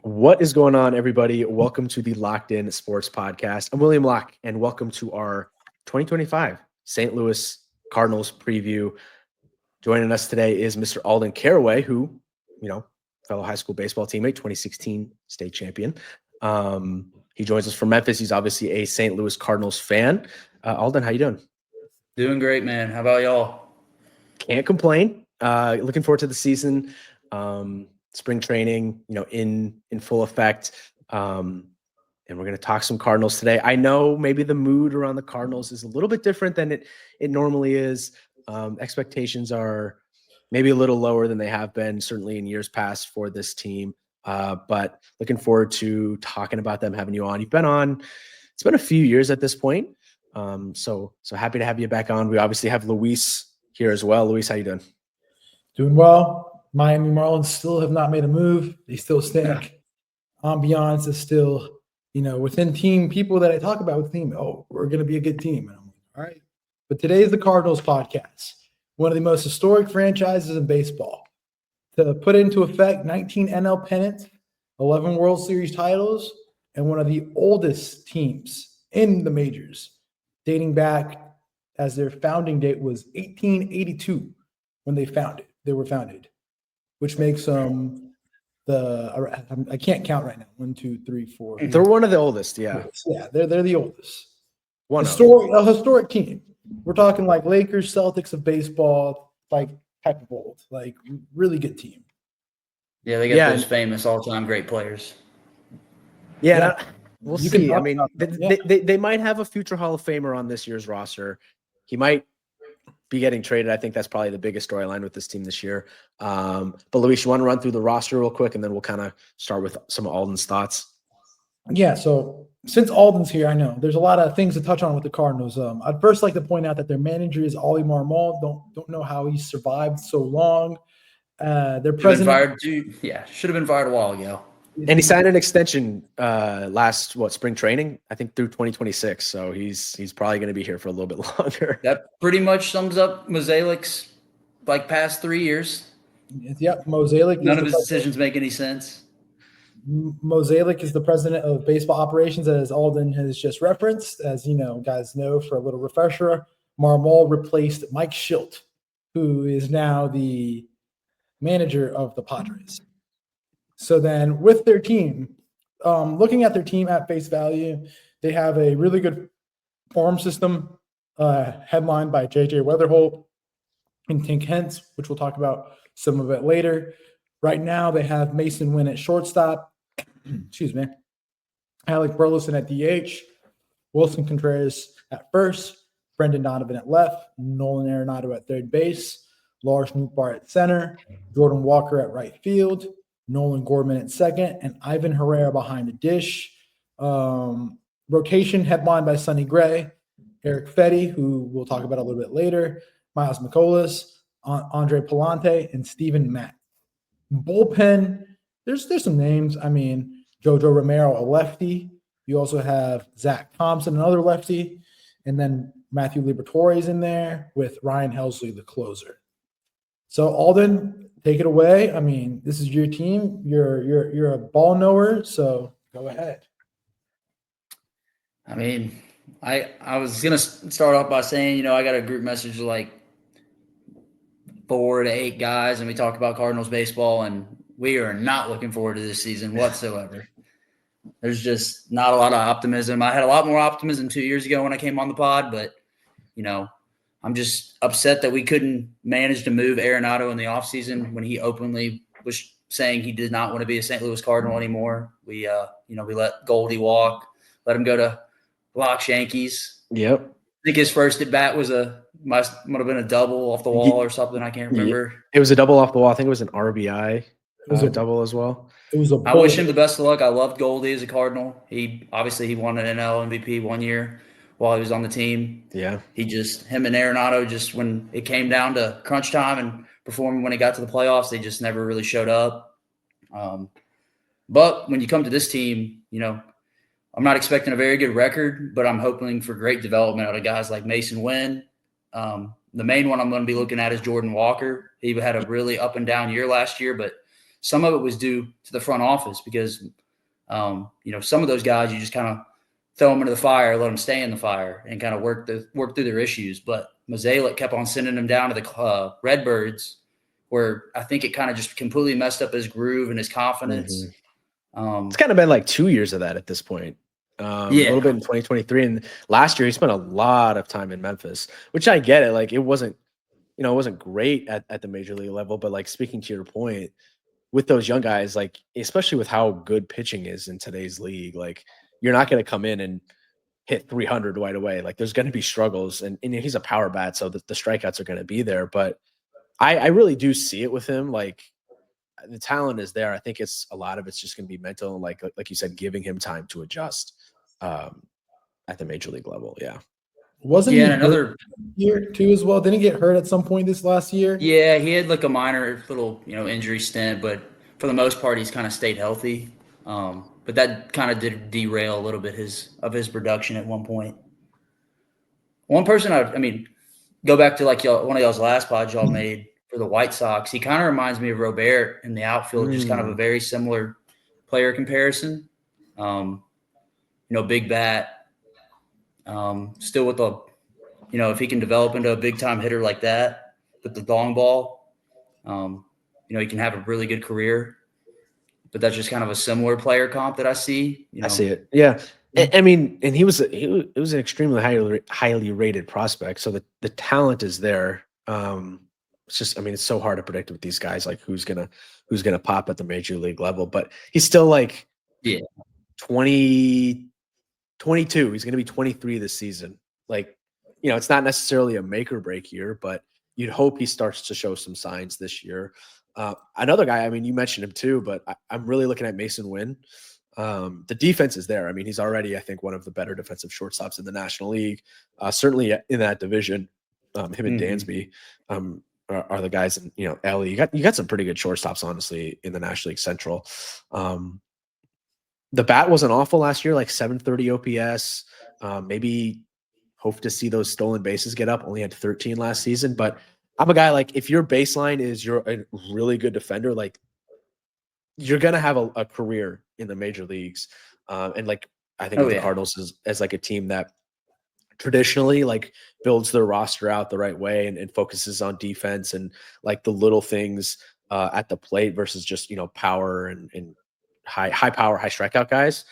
What is going on, everybody? Welcome to the Locked In Sports Podcast. I'm William Locke, and welcome to our 2025 St. Louis Cardinals preview. Joining us today is Mr. Alden Caraway, who, fellow high school baseball teammate, 2016 state champion. He joins us from Memphis. He's obviously a St. Louis Cardinals fan. Alden, how you doing? Doing great, man. How about y'all? Can't complain. Looking forward to the season. Spring training, in full effect. And we're going to talk some Cardinals today. I know maybe the mood around the Cardinals is a little bit different than it normally is. Expectations are maybe a little lower than they have been, certainly in years past for this team. But looking forward to talking about them, having you on. You've been on, it's been a few years at this point. So happy to have you back on. We obviously have Luis here as well. Luis, how you doing? Doing well. Miami Marlins still have not made a move. They still stink. Ambiance is still, within team people that I talk about with the team. Oh, we're going to be a good team. And I'm like, all right. But today is the Cardinals podcast, one of the most historic franchises in baseball. To put into effect 19 NL pennants, 11 World Series titles, and one of the oldest teams in the majors, dating back as their founding date was 1882 when they were founded. Which makes I can't count right now. 1, 2, 3, 4. They're one of the oldest, yeah. Yeah, they're the oldest. A historic team. We're talking like Lakers, Celtics of baseball, like type of old, like really good team. Yeah, they got those famous all-time great players. Yeah, we'll see. I mean, they might have a future Hall of Famer on this year's roster. He might be getting traded. I think that's probably the biggest storyline with this team this year. But Luis, you want to run through the roster real quick, and then we'll kind of start with some of Alden's thoughts. Yeah, so since Alden's here, I know there's a lot of things to touch on with the Cardinals. I'd first like to point out that their manager is Oli Marmol. Don't know how he survived so long. Their president should have been fired a while ago. And he signed an extension spring training, I think through 2026. So he's probably going to be here for a little bit longer. That pretty much sums up Mosaic's past 3 years. Yep, Mosaic. None of his decisions make any sense. Mosaic is the president of baseball operations, as Alden has just referenced. As guys know, for a little refresher, Marmol replaced Mike Schilt, who is now the manager of the Padres. So then with their team, looking at their team at face value, they have a really good farm system headlined by J.J. Weatherholt and Tink Hence, which we'll talk about some of it later. Right now, they have Mason Wynn at shortstop. Excuse me. Alec Burleson at DH. Wilson Contreras at first. Brendan Donovan at left. Nolan Arenado at third base. Lars Nootbaar at center. Jordan Walker at right field. Nolan Gorman at second, and Ivan Herrera behind the dish. Rotation headlined by Sonny Gray, Eric Fetty, who we'll talk about a little bit later, Miles McCollus, Andre Palante, and Steven Matt. Bullpen, there's some names. I mean, Jojo Romero, a lefty. You also have Zach Thompson, another lefty, and then Matthew Liberatore's in there with Ryan Helsley, the closer. So Alden, take it away. I mean, this is your team. You're a ball knower, so go ahead. I mean, I was gonna start off by saying, I got a group message of like 4 to 8 guys, and we talk about Cardinals baseball, and we are not looking forward to this season whatsoever. There's just not a lot of optimism. I had a lot more optimism 2 years ago when I came on the pod, but I'm just upset that we couldn't manage to move Arenado in the offseason when he openly was saying he did not want to be a St. Louis Cardinal anymore. We let Goldie walk, let him go to Locke's Yankees. Yep. I think his first at bat was might have been a double off the wall or something. I can't remember. It was a double off the wall. I think it was an RBI. It was a double as well. I wish him the best of luck. I loved Goldie as a Cardinal. He won an NL MVP 1 year while he was on the team. Yeah. Him and Arenado, just when it came down to crunch time and performing when it got to the playoffs, they just never really showed up. But when you come to this team, I'm not expecting a very good record, but I'm hoping for great development out of guys like Mason Wynn. The main one I'm going to be looking at is Jordan Walker. He had a really up and down year last year, but some of it was due to the front office because, some of those guys, you just kind of throw them into the fire, let them stay in the fire and kind of work through their issues. But Mozeliak kept on sending them down to the Redbirds, where I think it kind of just completely messed up his groove and his confidence. It's kind of been like 2 years of that at this point. A little bit in 2023, and last year he spent a lot of time in Memphis, which I get it. Like it wasn't great at the major league level, but like speaking to your point, with those young guys, like especially with how good pitching is in today's league, like you're not going to come in and hit 300 right away. Like there's going to be struggles, and he's a power bat, so the strikeouts are going to be there. But I really do see it with him. Like the talent is there. I think it's a lot of it's just going to be mental, and like you said, giving him time to adjust at the major league level. Yeah. Wasn't he another year too as well? Didn't he get hurt at some point this last year? Yeah, he had like a minor little injury stint, but for the most part, he's kind of stayed healthy. But that kind of did derail a little bit of his production at one point. One person, go back to like one of y'all's last pods y'all made for the White Sox. He kind of reminds me of Robert in the outfield, just kind of a very similar player comparison. Big bat. Still with if he can develop into a big time hitter like that with the long ball, he can have a really good career. But that's just kind of a similar player comp that I see. I see it. Yeah. And he was an extremely highly rated prospect. So the talent is there. It's just, it's so hard to predict with these guys, like who's gonna pop at the major league level. But he's still like 22. He's going to be 23 this season. Like, it's not necessarily a make or break year, but you'd hope he starts to show some signs this year. Another guy, you mentioned him too, but I'm really looking at Mason Wynn. The defense is there. He's already, I think, one of the better defensive shortstops in the National League, certainly in that division. Him and Dansby are the guys, and Ellie. You got some pretty good shortstops, honestly, in the National League Central. The bat wasn't awful last year, like 730 OPS. Maybe hope to see those stolen bases get up. Only had 13 last season, but I'm a guy like if your baseline is you're a really good defender, like you're gonna have a career in the major leagues. And like I think the Cardinals is as like a team that traditionally like builds their roster out the right way and focuses on defense and like the little things at the plate versus just power and high power, high strikeout guys.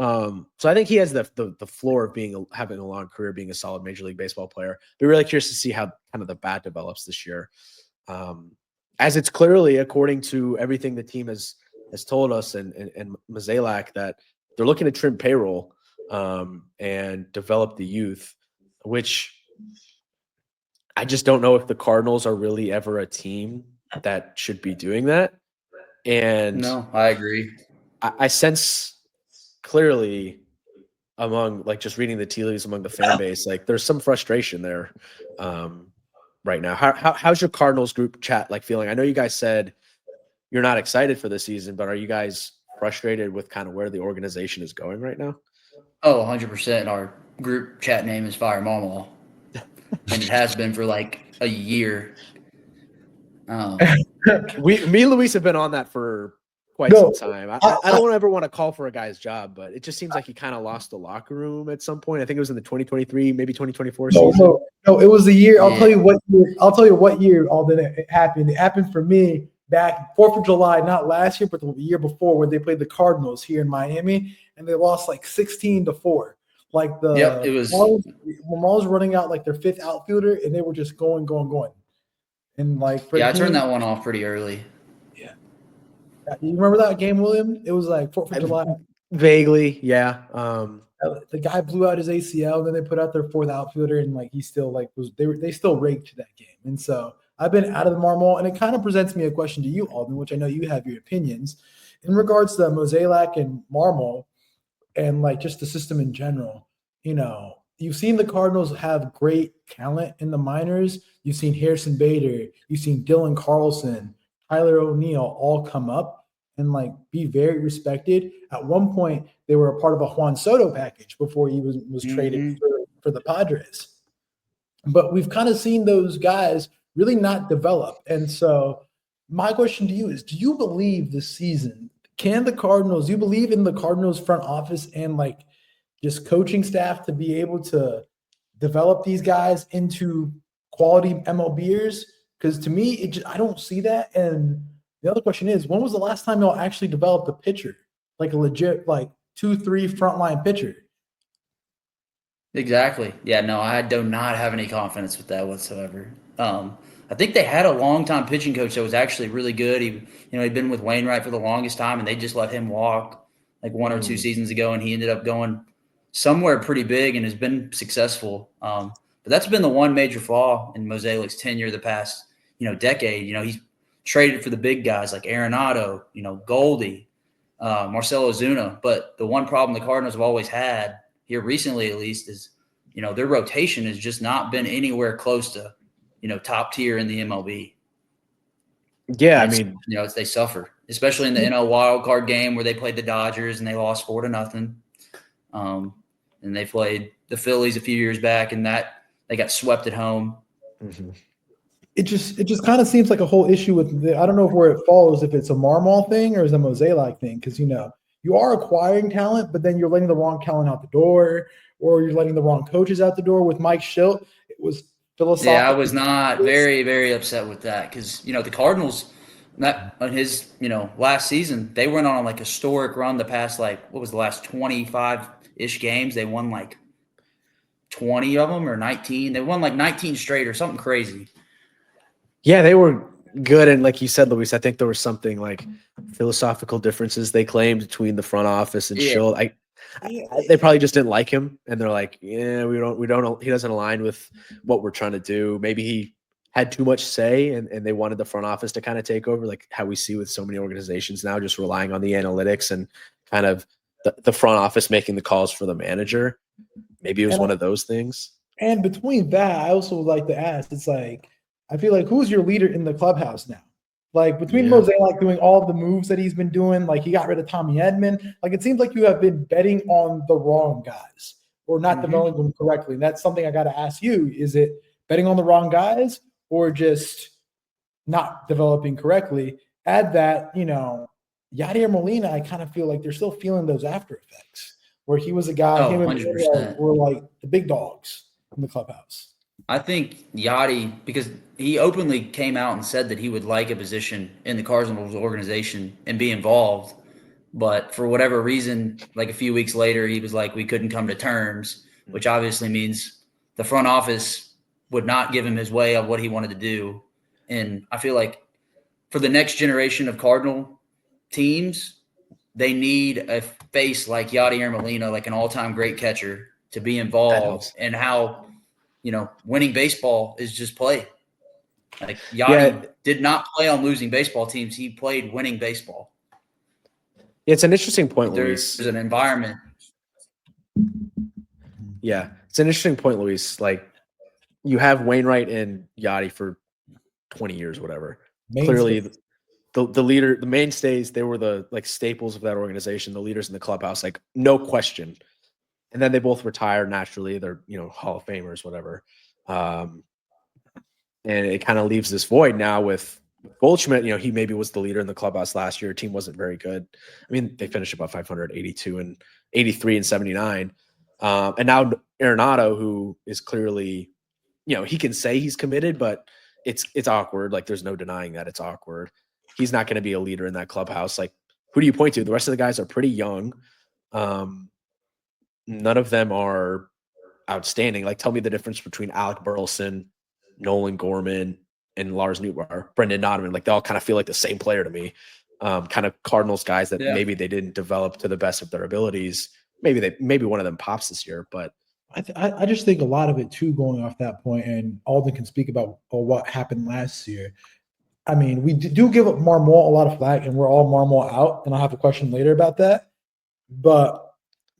So I think he has the floor of having a long career, being a solid Major League Baseball player. Be really curious to see how kind of the bat develops this year. As it's clearly, according to everything the team has told us and Mozeliak, that they're looking to trim payroll and develop the youth, which I just don't know if the Cardinals are really ever a team that should be doing that. And no, I agree. I sense clearly among like just reading the tea leaves among the fan base, like there's some frustration there right now. How's your Cardinals group chat like feeling? I know you guys said you're not excited for the season, but are you guys frustrated with kind of where the organization is going right now? Oh, 100%. Our group chat name is Fire Mama, and it has been for like a year. Me and Luis have been on that for quite some time. I don't ever want to call for a guy's job, but it just seems like he kind of lost the locker room at some point. I think it was in the 2023, maybe 2024 season. No, it was the year. I'll tell you what year all that it happened. It happened for me back 4th of July, not last year, but the year before when they played the Cardinals here in Miami, and they lost like 16-4. Like it was Marlins running out like their fifth outfielder, and they were just going. And like I turned that one off pretty early. You remember that game, William? It was like 4th of July. Vaguely, yeah. The guy blew out his ACL, then they put out their fourth outfielder, and like he still like they still raked that game. And so I've been out of the Marmol, and it kind of presents me a question to you, Alden, which I know you have your opinions in regards to Mozeliak and Marmol, and like just the system in general. You've seen the Cardinals have great talent in the minors. You've seen Harrison Bader. You've seen Dylan Carlson, Tyler O'Neill all come up and like be very respected. At one point, they were a part of a Juan Soto package before he was traded for the Padres. But we've kind of seen those guys really not develop. And so my question to you is, do you believe this season, do you believe in the Cardinals front office and like just coaching staff to be able to develop these guys into quality MLBers? Because to me, I don't see that. And the other question is, when was the last time y'all actually developed a pitcher, like a legit, like 2-3 frontline pitcher? Exactly. Yeah, no, I do not have any confidence with that whatsoever. I think they had a longtime pitching coach that was actually really good. He'd been with Wainwright for the longest time, and they just let him walk like 1 or 2 seasons ago, and he ended up going somewhere pretty big and has been successful. But that's been the one major flaw in Mosaic's tenure the past, decade. He's traded for the big guys like Arenado, Goldie, Marcell Ozuna. But the one problem the Cardinals have always had, here recently at least, is their rotation has just not been anywhere close to top tier in the MLB. Yeah, I mean, they suffer, especially in the NL wild card game where they played the Dodgers and they lost 4-0. And they played the Phillies a few years back, and that they got swept at home. Mm-hmm. It just kind of seems like a whole issue with I don't know where it falls, if it's a Marmol thing or is a Mosaic thing, because you are acquiring talent, but then you're letting the wrong talent out the door, or you're letting the wrong coaches out the door. With Mike Schilt, it was philosophical. Yeah, I was not very, very upset with that because, the Cardinals, on his, last season, they went on like a historic run the past, what was the last 25-ish games? They won like 20 of them or 19. They won like 19 straight or something crazy. Yeah, they were good. And like you said, Luis, I think there was something like philosophical differences they claimed between the front office and Schilt. They probably just didn't like him, and they're like, yeah, we don't. He doesn't align with what we're trying to do. Maybe he had too much say, and they wanted the front office to kind of take over, like how we see with so many organizations now, just relying on the analytics and kind of the front office making the calls for the manager. Maybe it was one of those things. And between that, I also would like to ask, it's like, I feel like, who's your leader in the clubhouse now? Like between Mosaic doing all the moves that he's been doing, like he got rid of Tommy Edman. Like it seems like you have been betting on the wrong guys or not developing them correctly. And that's something I got to ask you. Is it betting on the wrong guys or just not developing correctly? Add that, Yadier Molina, I kind of feel like they're still feeling those after effects where he was a guy, him and Payroll were like the big dogs in the clubhouse. I think Yachty, because he openly came out and said that he would like a position in the Cardinals organization and be involved. But for whatever reason, like a few weeks later, he was like, we couldn't come to terms, which obviously means the front office would not give him his way of what he wanted to do. And I feel like for the next generation of Cardinal teams, they need a face like Yadier Molina, like an all-time great catcher, to be involved in how – winning baseball is just play. Like Yachty did not play on losing baseball teams. He played winning baseball. It's an interesting point, Luis. There's an environment. Yeah, it's an interesting point, Luis. Like you have Wainwright and Yachty for 20 years, whatever. Clearly the leader, the mainstays, they were the staples of that organization, the leaders in the clubhouse, like no question. And then they both retired naturally. They're, Hall of Famers, whatever. And it kind of leaves this void now with Goldschmidt. He maybe was the leader in the clubhouse last year. Team wasn't very good. I mean, they finished about 582 and 83 and 79. And now Arenado, who is clearly, he can say he's committed, but it's awkward. Like there's no denying that it's awkward. He's not going to be a leader in that clubhouse. Like who do you point to? The rest of the guys are pretty young. None of them are outstanding. Like, tell me the difference between Alec Burleson, Nolan Gorman, and Lars Nootbaar, Brendan Donovan. Like, they all kind of feel like the same player to me. Kind of Cardinals guys that maybe they didn't develop to the best of their abilities. Maybe one of them pops this year, but I just think a lot of it too, going off that point, and Alden can speak about what happened last year. I mean, we do give up Marmol a lot of flack, and we're all Marmol out, and I'll have a question later about that. But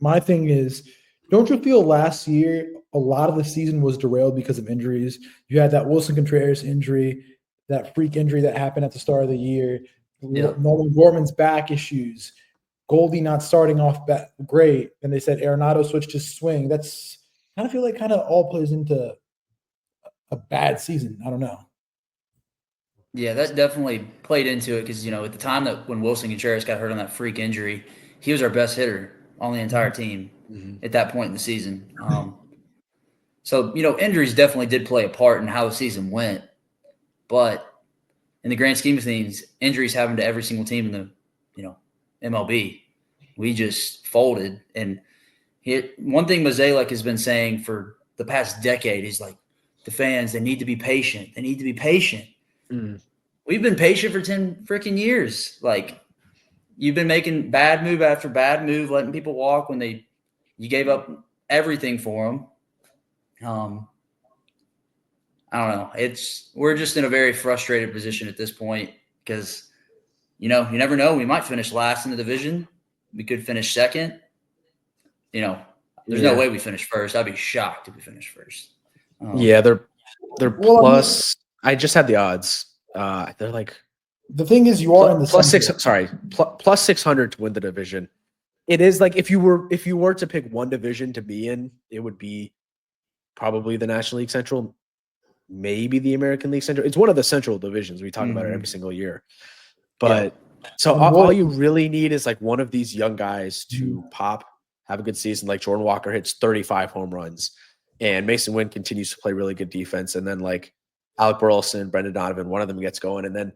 my thing is, don't you feel last year a lot of the season was derailed because of injuries? You had that Wilson Contreras injury, that freak injury that happened at the start of the year, Nolan Gorman's back issues, Goldie not starting off great, and they said Arenado switched his swing. That's kind of all plays into a bad season. I don't know. Yeah, that definitely played into it because, at the time that when Wilson Contreras got hurt on that freak injury, he was our best hitter on the entire team at that point in the season. So, injuries definitely did play a part in how the season went. But in the grand scheme of things, injuries happen to every single team in the, MLB. We just folded. And one thing Mozeliak has been saying for the past decade is like, the fans, they need to be patient. They need to be patient. Mm. We've been patient for 10 freaking years. Like, you've been making bad move after bad move, letting people walk when you gave up everything for them. I don't know. We're just in a very frustrated position at this point because, you never know. We might finish last in the division. We could finish second. There's no way we finish first. I'd be shocked if we finish first. They're plus. I just had the odds. They're like the thing is you are in the plus plus 600 to win the division. It is like if you were to pick one division to be in, it would be probably the National League Central, maybe the American League Central. It's one of the central divisions. We talk about it every single year. But so all you really need is like one of these young guys to pop, have a good season. Like Jordan Walker hits 35 home runs, and Mason Wynn continues to play really good defense. And then like Alec Burleson, Brendan Donovan, one of them gets going, and then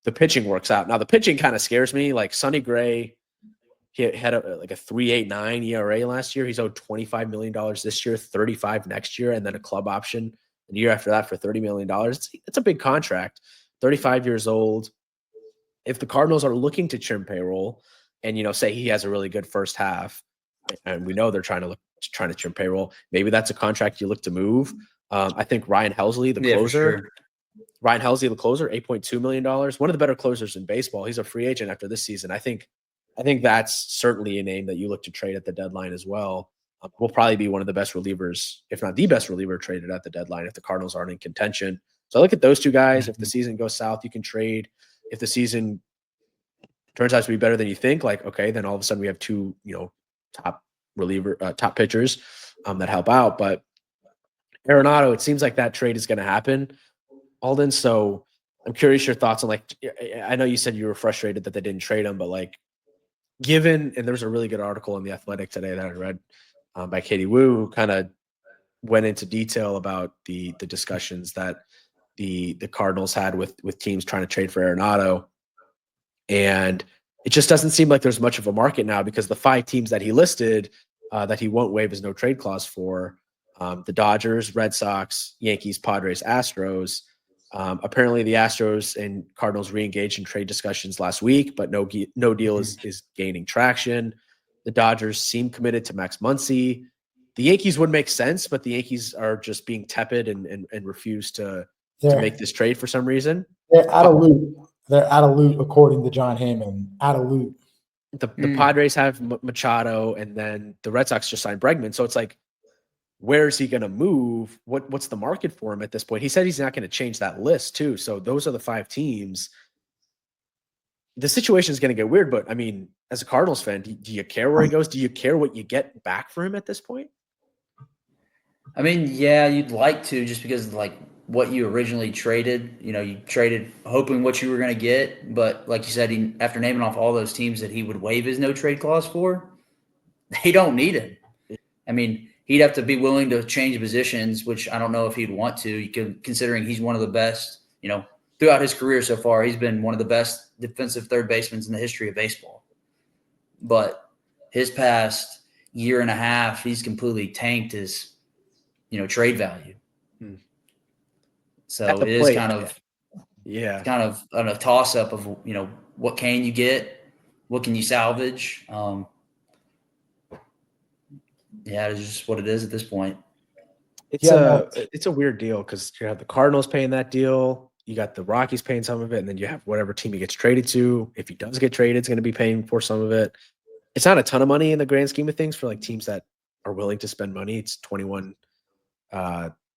the pitching works out. Now the pitching kind of scares me. Like Sonny Gray, he had like a 3.89 ERA last year. He's owed $25 million this year, 35 next year, and then a club option the year after that for $30 million. It's a big contract. 35 years old. If the Cardinals are looking to trim payroll, and say he has a really good first half, and we know they're trying to trim payroll, maybe that's a contract you look to move. I think Ryan Helsley, the closer, $8.2 million, one of the better closers in baseball. He's a free agent after this season. I think that's certainly a name that you look to trade at the deadline as well. Will probably be one of the best relievers, if not the best reliever traded at the deadline if the Cardinals aren't in contention. So I look at those two guys. If the season goes south, you can trade. If the season turns out to be better than you think, like, okay, then all of a sudden we have two, top pitchers that help out. But Arenado, it seems like that trade is going to happen, Alden. So I'm curious your thoughts on, like, I know you said you were frustrated that they didn't trade him, but like, given, and there's a really good article in The Athletic today that I read by Katie Wu, who kind of went into detail about the discussions that the Cardinals had with teams trying to trade for Arenado. And it just doesn't seem like there's much of a market now, because the 5 teams that he listed that he won't waive his no trade clause for, the Dodgers, Red Sox, Yankees, Padres, Astros. Apparently the Astros and Cardinals re-engaged in trade discussions last week, but no deal is gaining traction. The Dodgers seem committed to Max Muncy. The Yankees would make sense, but the Yankees are just being tepid and refuse to make this trade for some reason. They're out of loop. They're out of loop, according to John Heyman. Out of loop. The Padres have Machado, and then the Red Sox just signed Bregman. So it's like, where is he going to move? What's the market for him at this point? He said he's not going to change that list too. So those are the 5 teams. The situation is going to get weird, but I mean, as a Cardinals fan, do you care where he goes? Do you care what you get back for him at this point? I mean, yeah, you'd like to, just because of like what you originally traded. You traded hoping what you were going to get, but like you said, after naming off all those teams that he would waive his no trade clause for, they don't need him. I mean, he'd have to be willing to change positions, which I don't know if he'd want to, considering he's one of the best, throughout his career so far. He's been one of the best defensive third basemen in the history of baseball. But his past year and a half, he's completely tanked his, trade value. So it is kind of a toss-up of, what can you get? What can you salvage? Yeah, it's just what it is at this point. It's a weird deal, because you have the Cardinals paying that deal, you got the Rockies paying some of it, and then you have whatever team he gets traded to. If he does get traded, it's going to be paying for some of it. It's not a ton of money in the grand scheme of things for like teams that are willing to spend money. It's 21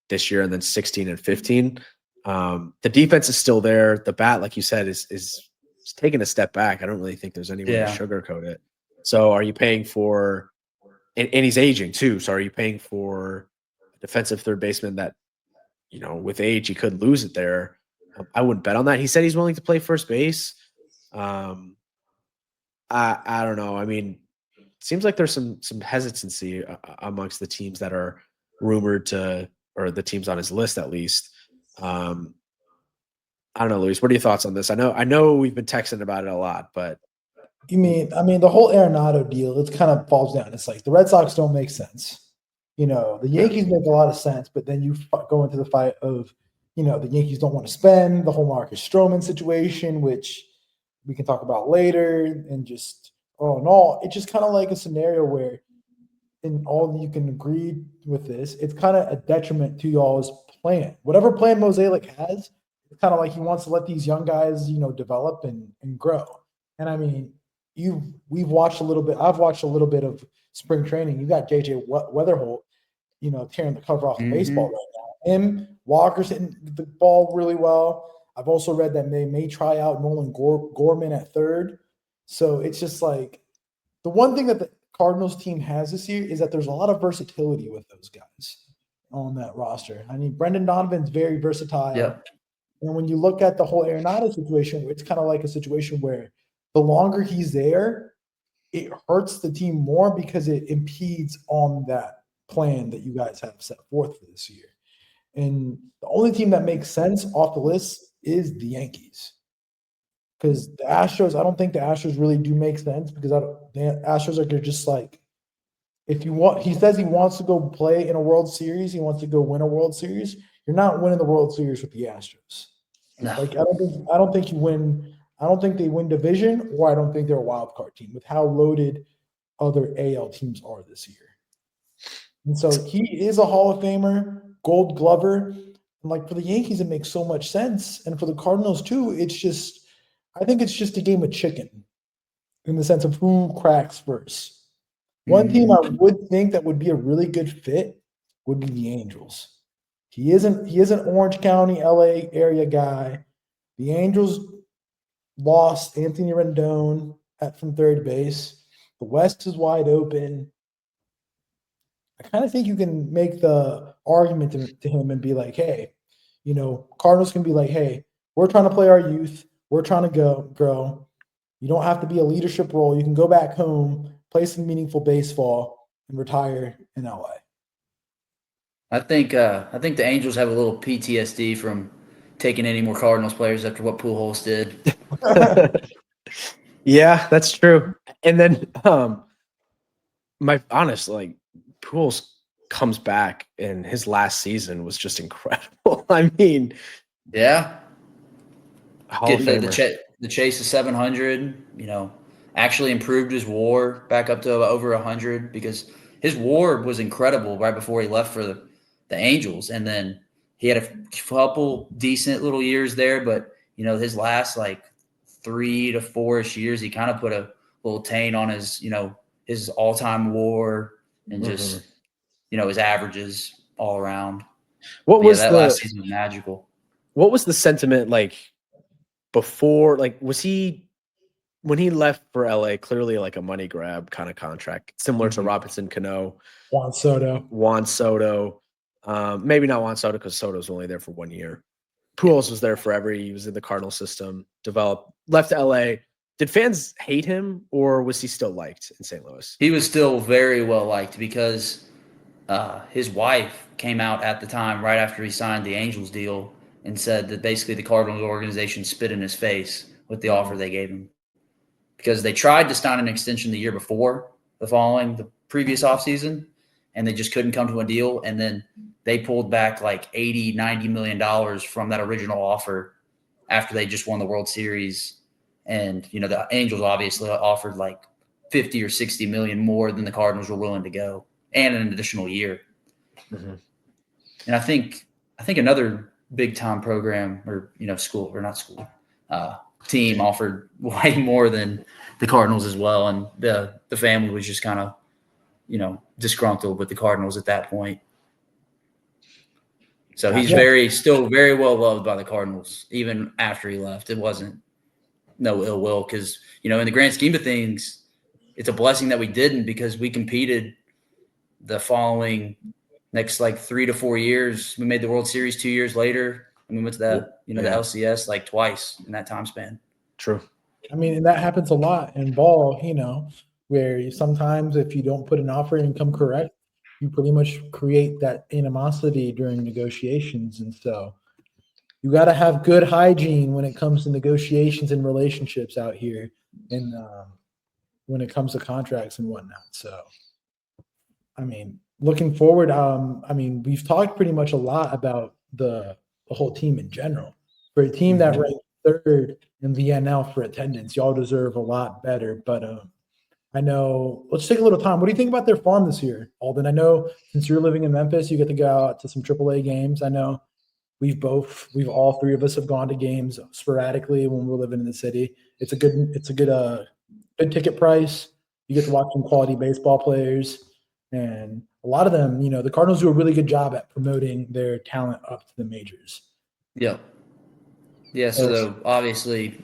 this year, and then 16 and 15. The defense is still there. The bat, like you said, is taking a step back. I don't really think there's any way to sugarcoat it. So are you paying for? And he's aging too. So are you paying for a defensive third baseman that, with age, he could lose it there? I wouldn't bet on that. He said he's willing to play first base. I don't know. I mean, it seems like there's some hesitancy amongst the teams that are rumored to, or the teams on his list at least. I don't know, Luis. What are your thoughts on this? I know we've been texting about it a lot, but I mean, the whole Arenado deal, it kind of falls down. It's like the Red Sox don't make sense. The Yankees make a lot of sense, but then you go into the fight of, the Yankees don't want to spend the whole Marcus Stroman situation, which we can talk about later, and just in all, it's just kind of like a scenario where, in all you can agree with this, it's kind of a detriment to y'all's plan. Whatever plan Mosaic has, it's kind of like he wants to let these young guys, develop and grow. And I mean, we've watched a little bit. I've watched a little bit of spring training. You got JJ Weatherholt, tearing the cover off the baseball right now. Walker's hitting the ball really well. I've also read that they may try out Nolan Gorman at third. So it's just like the one thing that the Cardinals team has this year is that there's a lot of versatility with those guys on that roster. I mean, Brendan Donovan's very versatile. Yep. And when you look at the whole Arenado situation, it's kind of like a situation where the longer he's there, it hurts the team more because it impedes on that plan that you guys have set forth for this year. And the only team that makes sense off the list is the Yankees. Because the Astros, I don't think the Astros really do make sense because the Astros are just like, he says he wants to go play in a World Series, he wants to go win a World Series. You're not winning the World Series with the Astros. No. Like I don't think you win. I don't think they win division, or I don't think they're a wild card team with how loaded other AL teams are this year. And so he is a Hall of Famer, Gold Glover. And like for the Yankees, it makes so much sense, and for the Cardinals too. I think it's just a game of chicken, in the sense of who cracks first. One team I would think that would be a really good fit would be the Angels. He is an Orange County, LA area guy. The Angels lost Anthony Rendon from third base. The West is wide open. I kind of think you can make the argument to him and be like, hey, Cardinals can be like, hey, we're trying to play our youth. We're trying to grow. You don't have to be a leadership role. You can go back home, play some meaningful baseball, and retire in LA. I think the Angels have a little PTSD from taking any more Cardinals players after what Pujols did. Yeah, that's true. And then my honest, like, Pujols comes back and his last season was just incredible. I mean, yeah. Hall of Famer. The chase of 700, actually improved his WAR back up to over 100 because his WAR was incredible right before he left for the Angels. And then he had a couple decent little years there, but, his last like 3 to 4-ish years, he kind of put a little taint on his, his all-time WAR and just, his averages all around. That last season was magical. What was the sentiment like before? Like, was he, when he left for LA, clearly like a money grab kind of contract, similar to Robinson Cano, Juan Soto. Maybe not Juan Soto because Soto's only there for 1 year. Pujols was there forever. He was in the Cardinal system, left to LA. Did fans hate him, or was he still liked in St. Louis? He was still very well liked because his wife came out at the time right after he signed the Angels deal and said that basically the Cardinals organization spit in his face with the offer they gave him. Because they tried to sign an extension the year before, the previous offseason, and they just couldn't come to a deal. And then they pulled back like $80, $90 million from that original offer after they just won the World Series. And, the Angels obviously offered like 50 or 60 million more than the Cardinals were willing to go, and an additional year. Mm-hmm. And I think another big time program or, team offered way more than the Cardinals as well. And the family was just kind of, disgruntled with the Cardinals at that point. So he's still very well loved by the Cardinals, even after he left. It wasn't no ill will because, in the grand scheme of things, it's a blessing that we didn't, because we competed the following next like 3 to 4 years. We made the World Series 2 years later. And we went to the LCS like twice in that time span. True. I mean, and that happens a lot in ball, where sometimes if you don't put an offer and come correct, you pretty much create that animosity during negotiations. And so you got to have good hygiene when it comes to negotiations and relationships out here, and when it comes to contracts and whatnot. So, I mean, looking forward, we've talked pretty much a lot about the whole team in general. For a team that ranked third in the NL for attendance, y'all deserve a lot better. But I know, let's take a little time. What do you think about their farm this year, Alden? I know since you're living in Memphis, you get to go out to some AAA games. I know we've all three of us have gone to games sporadically when we're living in the city. It's a good ticket price. You get to watch some quality baseball players, and a lot of them, the Cardinals do a really good job at promoting their talent up to the majors. Yep. Yeah. So obviously,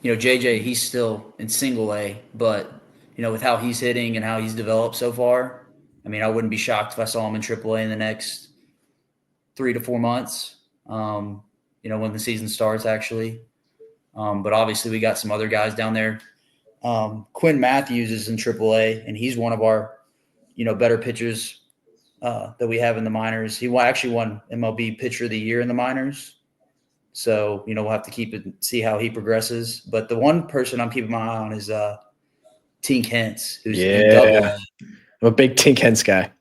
JJ, he's still in single A, but with how he's hitting and how he's developed so far, I mean, I wouldn't be shocked if I saw him in AAA in the next 3 to 4 months. When the season starts, actually. But obviously, we got some other guys down there. Quinn Matthews is in AAA, and he's one of our, better pitchers that we have in the minors. He actually won MLB Pitcher of the Year in the minors. So, we'll have to see how he progresses. But the one person I'm keeping my eye on is Tink Hentz, who's in Double. I'm a big Tink Hentz guy.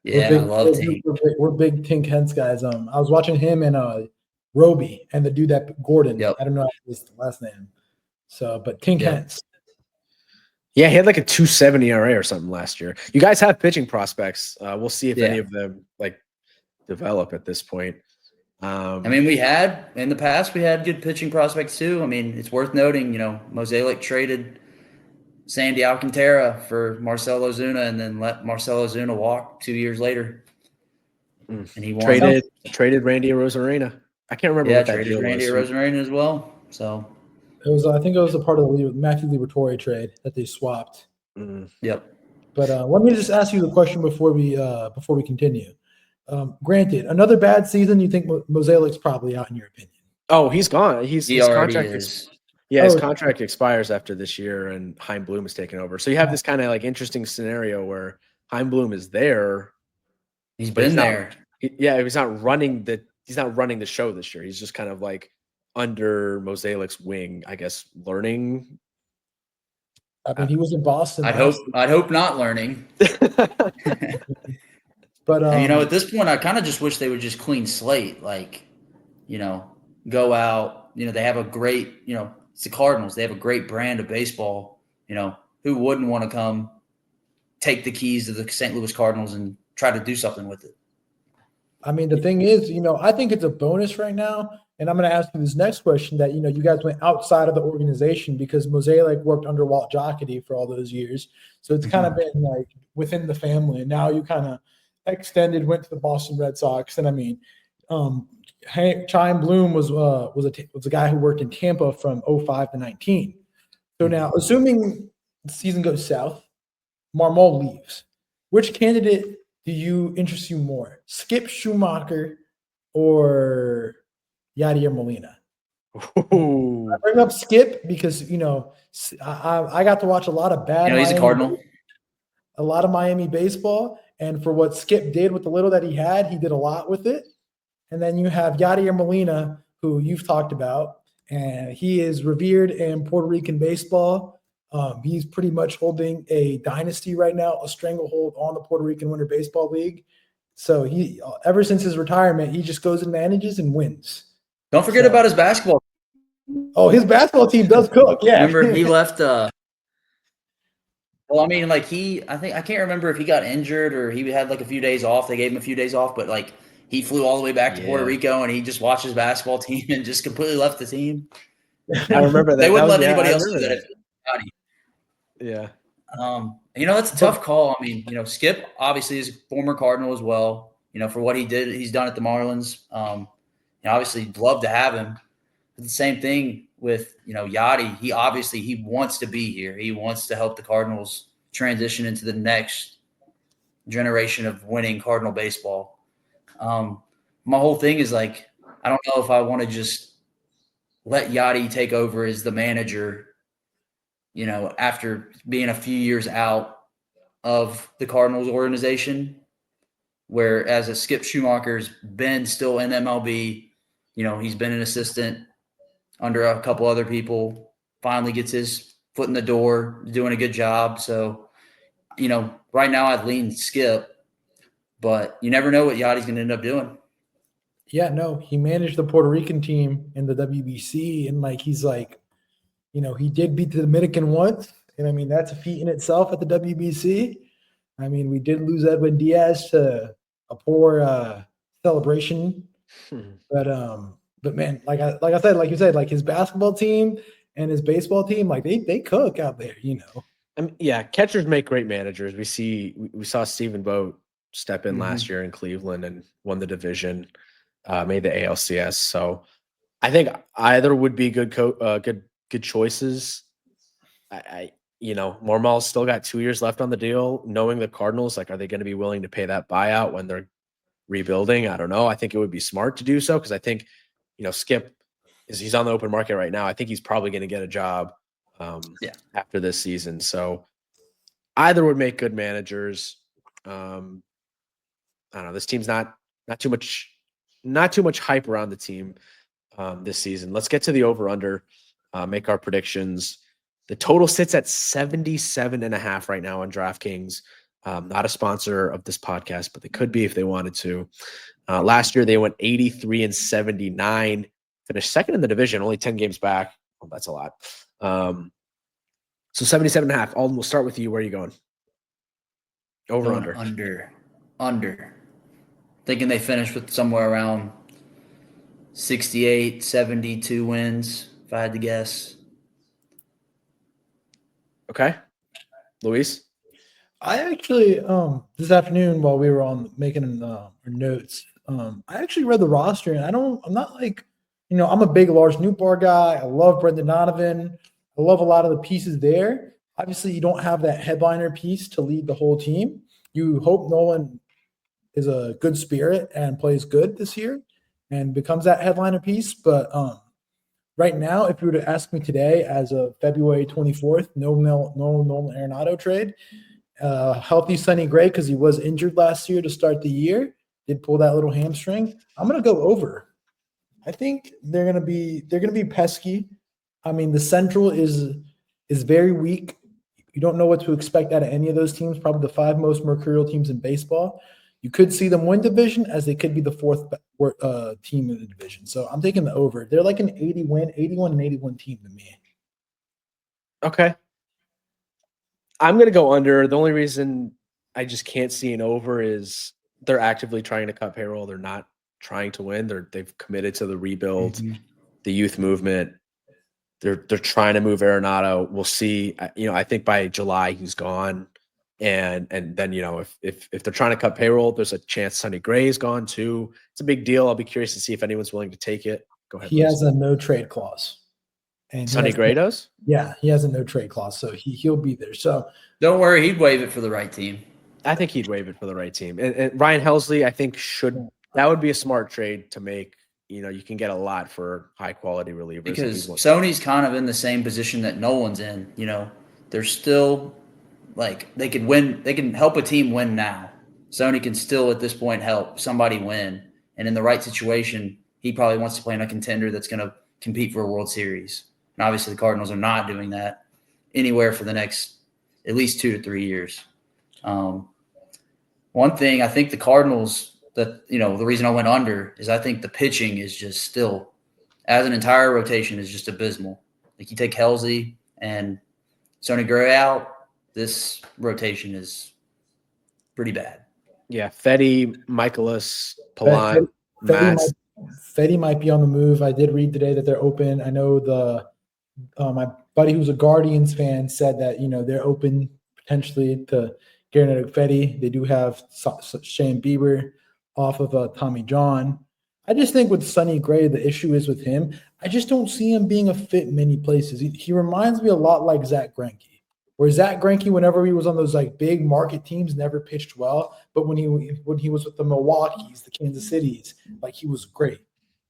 Yeah, I love Tink. We're big Tink Hentz guys. I was watching him and Roby and the dude that Gordon. Yep. I don't know his last name. So, but Tink Hentz. Yeah, he had like a 2.70 ERA or something last year. You guys have pitching prospects. We'll see if any of them develop at this point. I mean, we had in the past good pitching prospects too. I mean, it's worth noting, Mosaic traded Sandy Alcantara for Marcell Ozuna and then let Marcell Ozuna walk 2 years later. And he won. Traded Randy Arozarena. I can't remember what that deal was. Randy Arozarena as well. So I think it was a part of the Matthew Liberatore trade that they swapped. Yep. But let me just ask you the question before we continue. Granted, another bad season. You think Mosaic's probably out in your opinion? Oh, he's gone. His contract is. His contract expires after this year, and Chaim Bloom is taking over. So you have this kind of interesting scenario where Chaim Bloom is there. He's been there. He's not running the show this year. He's just kind of under Mosaic's wing, I guess, learning. I mean, he was in Boston. I'd hope not learning. But at this point, I kind of just wish they would just clean slate. Go out. They have a great. It's the Cardinals. They have a great brand of baseball. Who wouldn't want to come take the keys to the St. Louis Cardinals and try to do something with it? I mean, the thing is, I think it's a bonus right now. And I'm going to ask you this next question that, you guys went outside of the organization because Mosaic worked under Walt Jocketty for all those years. So it's kind of been within the family. And now you kind of went to the Boston Red Sox. And I mean, Chaim Bloom was a guy who worked in Tampa from 05 to 19. So now, assuming the season goes south, Marmol leaves. Which candidate do you interest you more, Skip Schumacher or Yadier Molina? Ooh. I bring up Skip because I got to watch a lot of bad. He's a Cardinal. A lot of Miami baseball, and for what Skip did with the little that he had, he did a lot with it. And then you have Yadier Molina, who you've talked about, and he is revered in Puerto Rican baseball. He's pretty much holding a dynasty right now, a stranglehold on the Puerto Rican Winter Baseball League. So he, ever since his retirement, he just goes and manages and wins. Don't forget about his basketball. Oh, his basketball team does cook. Yeah. Remember, he left. Well, I mean, I can't remember if he got injured or he had a few days off. They gave him a few days off, but he flew all the way back to Puerto Rico and he just watched his basketball team and just completely left the team. I remember that. They wouldn't let anybody else do that. Yeah. That's a tough call. I mean, Skip obviously is a former Cardinal as well. For what he's done at the Marlins. Obviously love to have him. But the same thing with, Yachty. He wants to be here. He wants to help the Cardinals transition into the next generation of winning Cardinal baseball. My whole thing is I don't know if I want to just let Yachty take over as the manager, after being a few years out of the Cardinals organization, whereas Skip Schumacher's been still in MLB. He's been an assistant under a couple other people, finally gets his foot in the door, doing a good job. So, right now I'd lean Skip, but you never know what Yachty's going to end up doing. Yeah, no, he managed the Puerto Rican team in the WBC, and he's he did beat the Dominican once, and I mean that's a feat in itself at the WBC. I mean, we did lose Edwin Diaz to a poor celebration, but man, like you said, his basketball team and his baseball team, they cook out there, I mean, yeah, catchers make great managers. We saw Stephen Vogt step in last year in Cleveland and won the division, made the ALCS. So I think either would be good choices. Marmal's still got 2 years left on the deal. Knowing the Cardinals, are they going to be willing to pay that buyout when they're rebuilding? I don't know. I think it would be smart to do so because I think, Skip he's on the open market right now. I think he's probably going to get a job after this season. So either would make good managers. I don't know. This team's not too much hype around the team this season. Let's get to the over-under, make our predictions. The total sits at 77.5 right now on DraftKings. Not a sponsor of this podcast, but they could be if they wanted to. Last year, they went 83-79, finished second in the division, only 10 games back. Well, that's a lot. So 77.5. Alden, we'll start with you. Where are you going? Over, under? Under. Thinking they finished with somewhere around 68, 72 wins, if I had to guess. Okay. Luis? I actually, this afternoon while we were on making our notes, I actually read the roster, and I'm not I'm a big Lars Nootbaar guy. I love Brendan Donovan. I love a lot of the pieces there. Obviously, you don't have that headliner piece to lead the whole team. You hope Nolan is a good spirit and plays good this year and becomes that headliner piece. But right now, if you were to ask me today, as of February 24th, no Nolan Arenado trade, healthy Sonny Gray because he was injured last year to start the year, did pull that little hamstring. I'm gonna go over. I think they're gonna be pesky. I mean, the Central is very weak. You don't know what to expect out of any of those teams. Probably the 5 most mercurial teams in baseball. You could see them win division, as they could be the 4th team in the division. So I'm taking the over. They're like an 81 and 81 team to me. Okay. I'm going to go under. The only reason I just can't see an over is they're actively trying to cut payroll. They're not trying to win. They've committed to the rebuild, the youth movement. They're trying to move Arenado. We'll see. I think by July he's gone. And then, if they're trying to cut payroll, there's a chance Sonny Gray is gone too. It's a big deal. I'll be curious to see if anyone's willing to take it. Go ahead. He has a no trade clause. And Sonny Gray does? Yeah, he has a no trade clause, so he'll be there. So don't worry, he'd waive it for the right team. I think he'd waive it for the right team. And Ryan Helsley, I think that would be a smart trade to make. You can get a lot for high quality relievers. Because Sony's kind of in the same position that Nolan's in. They're still they could win. They can help a team win now. Sony can still at this point help somebody win. And in the right situation, he probably wants to play in a contender that's going to compete for a World Series. And obviously the Cardinals are not doing that anywhere for the next at least 2 to 3 years. One thing I think the Cardinals the reason I went under is I think the pitching is just still, as an entire rotation, is just abysmal. You take Helsley and Sonny Gray out, this rotation is pretty bad. Yeah, Fetty, Michaelis, Palan, Fetty might be on the move. I did read today that they're open. I know my buddy who's a Guardians fan said that they're open potentially to getting Fetty. They do have Shane Bieber off of Tommy John. I just think with Sonny Gray, the issue is with him. I just don't see him being a fit in many places. He reminds me a lot like Zach Greinke, where Zach Greinke, whenever he was on those big market teams, never pitched well. But when he was with the Milwaukees, the Kansas Cities, he was great.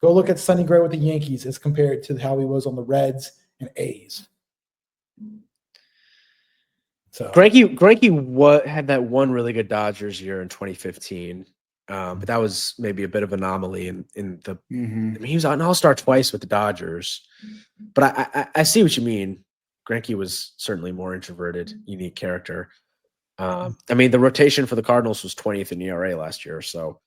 Go look at Sonny Gray with the Yankees as compared to how he was on the Reds and A's. So Greinke had that one really good Dodgers year in 2015, but that was maybe a bit of an anomaly in the. I mean, he was an all-star twice with the Dodgers, but I see what you mean. Greinke was certainly more introverted, unique character. I mean, the rotation for the Cardinals was 20th in ERA last year, so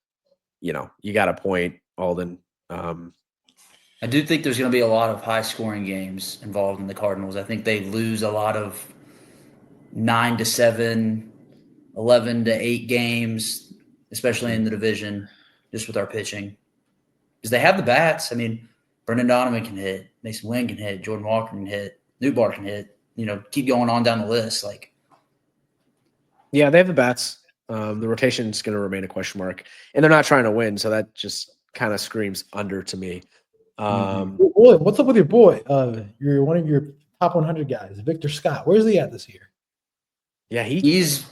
you got a point, Alden. I do think there's going to be a lot of high-scoring games involved in the Cardinals. I think they lose a lot of 9-7, 11-8 games, especially in the division, just with our pitching. Because they have the bats. I mean, Brendan Donovan can hit, Mason Wynn can hit, Jordan Walker can hit, Newbar can hit. Keep going on down the list. Yeah, they have the bats. The rotation is going to remain a question mark, and they're not trying to win, so that just kind of screams under to me. Boy, what's up with your boy? You're one of your top 100 guys, Victor Scott. Where's he at this year? Yeah, he's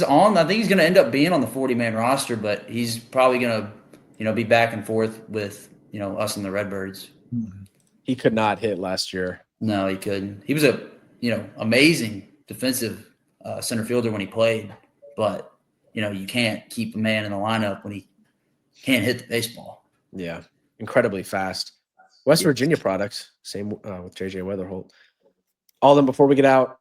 on. I think he's going to end up being on the 40-man roster, but he's probably going to, be back and forth with us and the Redbirds. He could not hit last year. No, he couldn't. He was a amazing defensive center fielder when he played, but you can't keep a man in the lineup when he can't hit the baseball. Yeah, incredibly fast. West Virginia product, same with JJ Weatherholt. Alden, before we get out,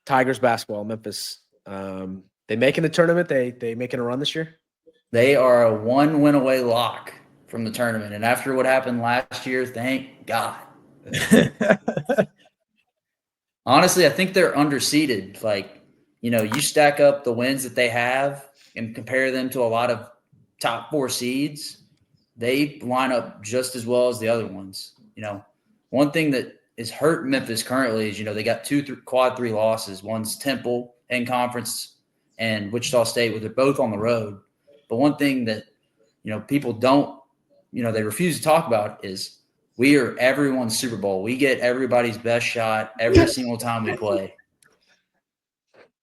Tigers basketball, Memphis. They making the tournament? They making a run this year? They are a 1-win away lock from the tournament, and after what happened last year, thank God. Honestly, I think they're underseeded. You stack up the wins that they have and compare them to a lot of top 4 seeds, they line up just as well as the other ones. One thing that is hurt Memphis currently is, they got 2 quad 3 losses. One's Temple in conference and Wichita State, where they're both on the road. But one thing that, people don't, they refuse to talk about is we are everyone's Super Bowl. We get everybody's best shot every single time we play.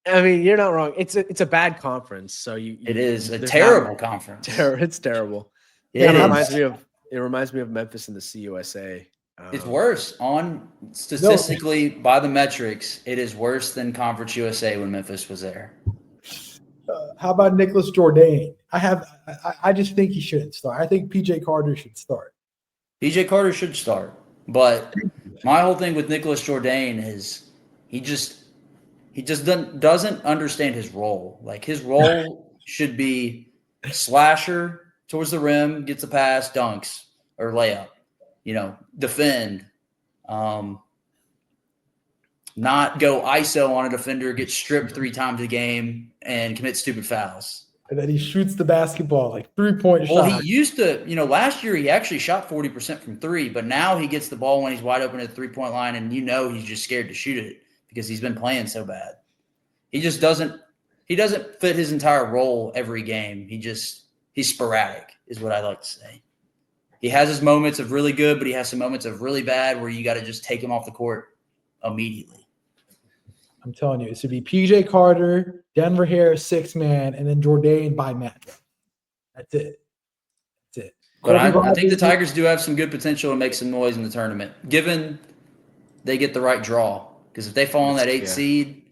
I mean, you're not wrong. It's a bad conference, so it is a terrible conference. It's terrible. It reminds me of Memphis in the CUSA. It's worse statistically by the metrics. It is worse than Conference USA when Memphis was there. How about Nicholas Jourdain? I just think he shouldn't start. I think PJ Carter should start. PJ Carter should start, but my whole thing with Nicholas Jourdain is he just doesn't understand his role. His role should be slasher towards the rim, gets a pass, dunks, or layup. Defend. Not go ISO on a defender, get stripped 3 times a game, and commit stupid fouls. And then he shoots the basketball 3-point shot. Well, he used to, last year he actually shot 40% from 3, but now he gets the ball when he's wide open at the 3-point line, and he's just scared to shoot it because he's been playing so bad. He just doesn't fit his entire role every game. He's sporadic, is what I like to say. He has his moments of really good, but he has some moments of really bad where you got to just take him off the court immediately. I'm telling you, it should be PJ Carter, Denver Harris, 6-man, and then Jourdain by matchup. That's it. But I think the Tigers do have some good potential to make some noise in the tournament, given they get the right draw. Because if they fall on that 8th seed,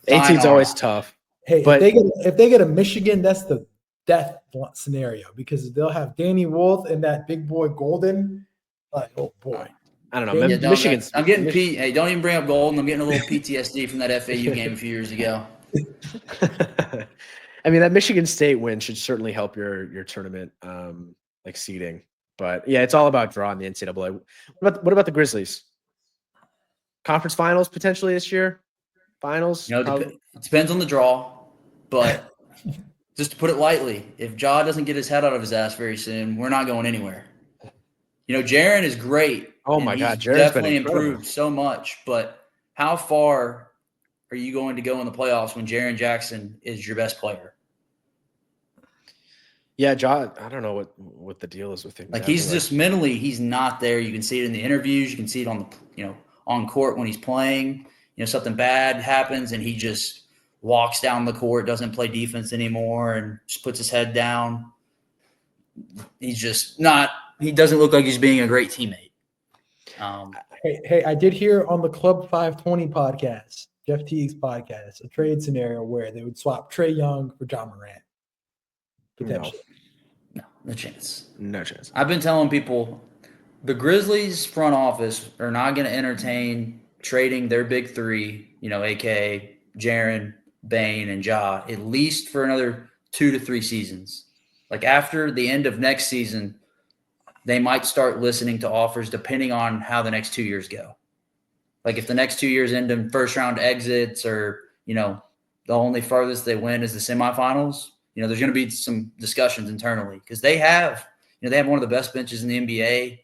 8 seed's always tough. Hey, but if they get a Michigan, that's the death scenario because they'll have Danny Wolf and that big boy Golden. Oh boy. I don't know. Michigan's. I'm getting Hey, don't even bring up Golden. I'm getting a little PTSD from that FAU game a few years ago. I mean, that Michigan State win should certainly help your tournament seeding. But yeah, it's all about drawing the NCAA. What about the Grizzlies? Conference finals potentially this year? Finals? It depends on the draw. But just to put it lightly, if Ja doesn't get his head out of his ass very soon, we're not going anywhere. Jaren is great. Oh my God, Jaren's definitely improved so much. But how far are you going to go in the playoffs when Jaren Jackson is your best player? Yeah, Ja, I don't know what the deal is with him. He's just mentally, he's not there. You can see it in the interviews. You can see it on the on court when he's playing. Something bad happens and he just walks down the court, doesn't play defense anymore, and just puts his head down. he's just not – he doesn't look like he's being a great teammate. Hey, I did hear on the Club 520 podcast, Jeff Teague's podcast, a trade scenario where they would swap Trae Young for John Morant. Potentially. No chance. No chance. I've been telling people the Grizzlies front office are not going to entertain trading their big three, a.k.a. Jaren, Bane, and Ja, at least for another 2 to 3 seasons. Like after the end of next season, they might start listening to offers depending on how the next 2 years go. Like if the next 2 years end in first round exits or, the only farthest they win is the semifinals, there's going to be some discussions internally because they have one of the best benches in the NBA.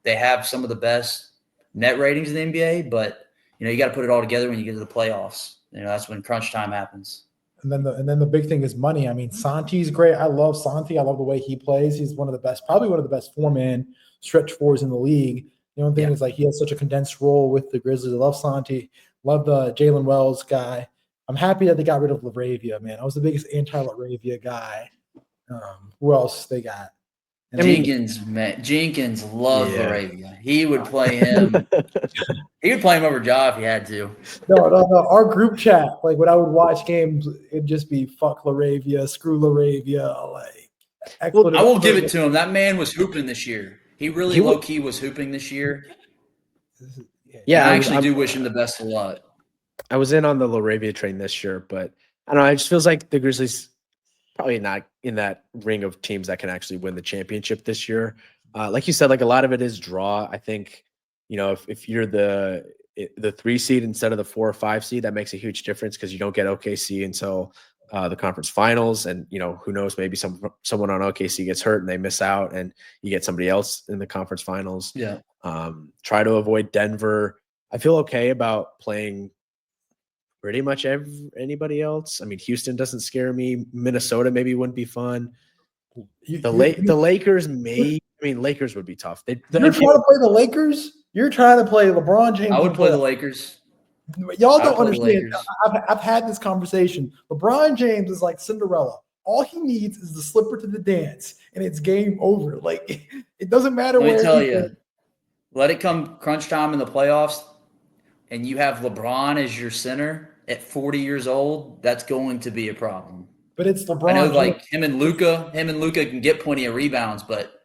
They have some of the best net ratings in the NBA, but, you got to put it all together when you get to the playoffs. That's when crunch time happens. And then the big thing is money. I mean, Santi's great. I love Santi. I love the way he plays. He's probably one of the best 4-man stretch fours in the league. The only thing is like he has such a condensed role with the Grizzlies. I love Santi. Love the Jalen Wells guy. I'm happy that they got rid of LaRavia, man. I was the biggest anti-LaRavia guy. Who else they got? Jenkins loved LaRavia. He would play him. He would play him over Ja if he had to. No. Our group chat, like when I would watch games, it'd just be fuck LaRavia, screw LaRavia. Like, I will give it to him. That man was hooping this year. He really low key was hooping this year. Yeah, I actually do wish him the best of luck. I was in on the LaRavia train this year, but I don't know. It just feels like the Grizzlies probably not in that ring of teams that can actually win the championship this year. Like you said, like a lot of it is draw. I think, if you're the 3 seed instead of the 4 or 5 seed, that makes a huge difference because you don't get OKC until the conference finals. And, who knows, maybe someone on OKC gets hurt and they miss out and you get somebody else in the conference finals. Yeah. Try to avoid Denver. I feel okay about playing pretty much anybody else. I mean, Houston doesn't scare me. Minnesota maybe wouldn't be fun. The Lakers Lakers would be tough. You're trying to play the Lakers? You're trying to play LeBron James. I would play the Lakers. Y'all don't understand. I've had this conversation. LeBron James is like Cinderella. All he needs is the slipper to the dance, and it's game over. Like, it doesn't matter where. Let me tell you, let it come crunch time in the playoffs, and you have LeBron as your center at 40 years old, that's going to be a problem. But it's LeBron. I know, like him and Luka can get plenty of rebounds, but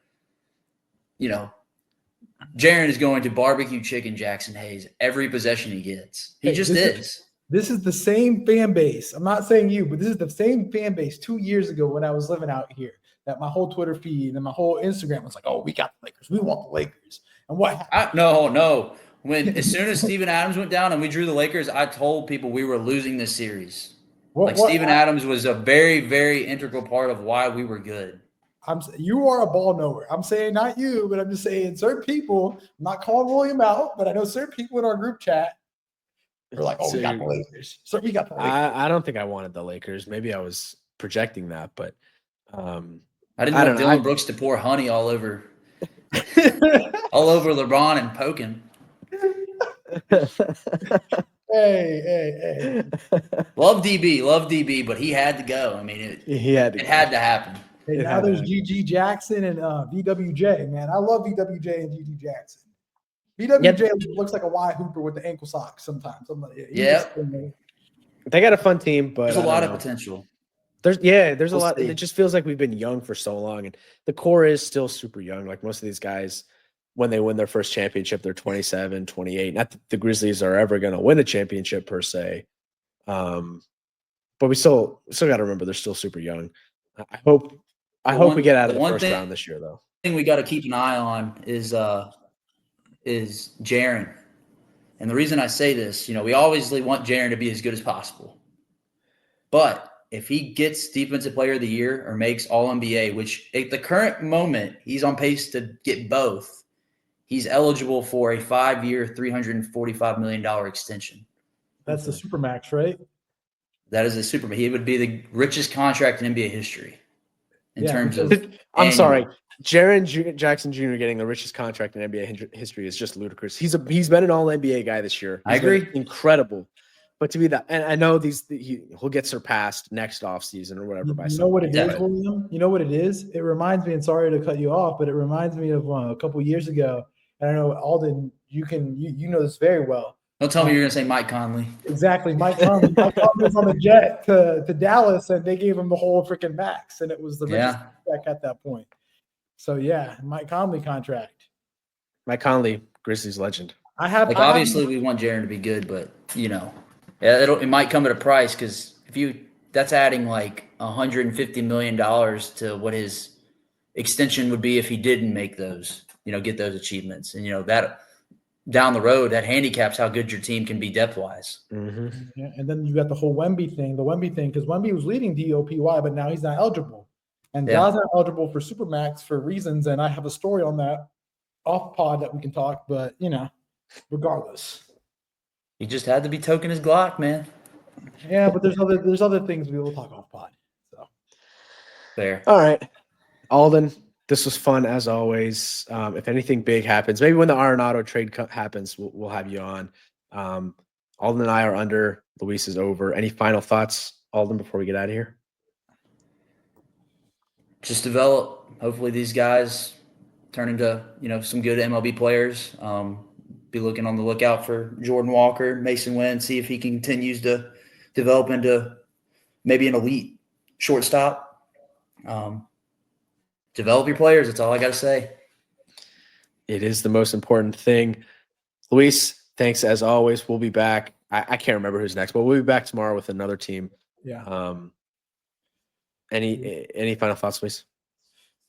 Jaren is going to barbecue chicken Jackson Hayes every possession he gets. He just is. This is the same fan base. I'm not saying you, but this is the same fan base 2 years ago when I was living out here. That my whole Twitter feed and my whole Instagram was like, "Oh, we got the Lakers. We want the Lakers." And what happened? No. As soon as Steven Adams went down and we drew the Lakers, I told people we were losing this series. Steven Adams was a very, very integral part of why we were good. You are a ball knower. I'm saying not you, but I'm just saying certain people. I'm not calling William out, but I know certain people in our group chat are like, "Oh, we got the Lakers." So we got the Lakers. I don't think I wanted the Lakers. Maybe I was projecting that, but I didn't want Dylan Brooks to pour honey all over LeBron and poke him. Hey. Love DB, but he had to go. I mean, it had to happen. Hey, now there's GG Jackson and VWJ, man. I love VWJ and GG Jackson. VWJ looks like a wide hooper with the ankle socks sometimes. They got a fun team, but there's a lot of potential. There's a lot. It just feels like we've been young for so long, and the core is still super young. Like most of these guys, when they win their first championship, they're 27, 28. Not that the Grizzlies are ever going to win a championship per se, but we still got to remember they're still super young. I hope we get out of the first round this year, though. Thing we got to keep an eye on is Jaren, and the reason I say this, we obviously want Jaren to be as good as possible, but if he gets Defensive Player of the Year or makes All-NBA, which at the current moment he's on pace to get both, he's eligible for a 5-year, $345 million extension. That's the Supermax, right? That is a Supermax. He would be the richest contract in NBA history in terms of I'm sorry. Jaren Jackson Jr. getting the richest contract in NBA history is just ludicrous. He's been an All-NBA guy this year. I agree. Incredible. But to be that, and I know he'll get surpassed next offseason or whatever. You know what it is, Yeah. William? You know what it is? It reminds me, and sorry to cut you off, but it reminds me of a couple years ago. And I know Alden, you know this very well. Don't tell me you're going to say Mike Conley. Exactly, Mike Conley. Mike Conley was on the jet to Dallas, and they gave him the whole freaking max, and it was the richest contract at that point. So yeah, Mike Conley contract. Mike Conley, Grizzlies legend. Obviously we want Jaren to be good, but it might come at a price because that's adding like $150 million to what his extension would be if he didn't make those, get those achievements, and that down the road that handicaps how good your team can be depth wise. Mm-hmm. Yeah, and then you got the whole Wemby thing. Because Wemby was leading DOPY, but now he's not eligible, and guys not eligible for Supermax for reasons. And I have a story on that off pod that we can talk, but regardless. He just had to be token his Glock, man. Yeah, but there's other things we will talk off pod. So fair. All right, Alden, this was fun as always. If anything big happens, maybe when the Arenado trade happens, we'll have you on. Alden and I are under. Luis is over. Any final thoughts, Alden, before we get out of here? Just develop. Hopefully these guys turn into some good MLB players. Be looking on the lookout for Jordan Walker, Mason Wynn, see if he continues to develop into maybe an elite shortstop. Develop your players. That's all I got to say. It is the most important thing. Luis, thanks as always. We'll be back. I can't remember who's next, but we'll be back tomorrow with another team. Yeah. Any final thoughts, Luis?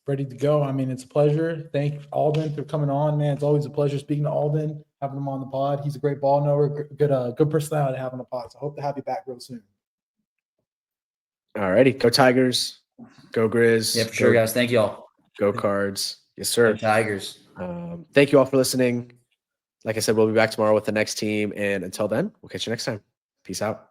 Ready to go. I mean, it's a pleasure. Thank Alden for coming on, man. It's always a pleasure speaking to Alden, having him on the pod. He's a great ball knower, good personality to have on the pod. So I hope to have you back real soon. All righty. Go Tigers. Go Grizz. Yeah, for sure, guys. Thank you all. Go Cards. Yes, sir. Go Tigers. Thank you all for listening. Like I said, we'll be back tomorrow with the next team. And until then, we'll catch you next time. Peace out.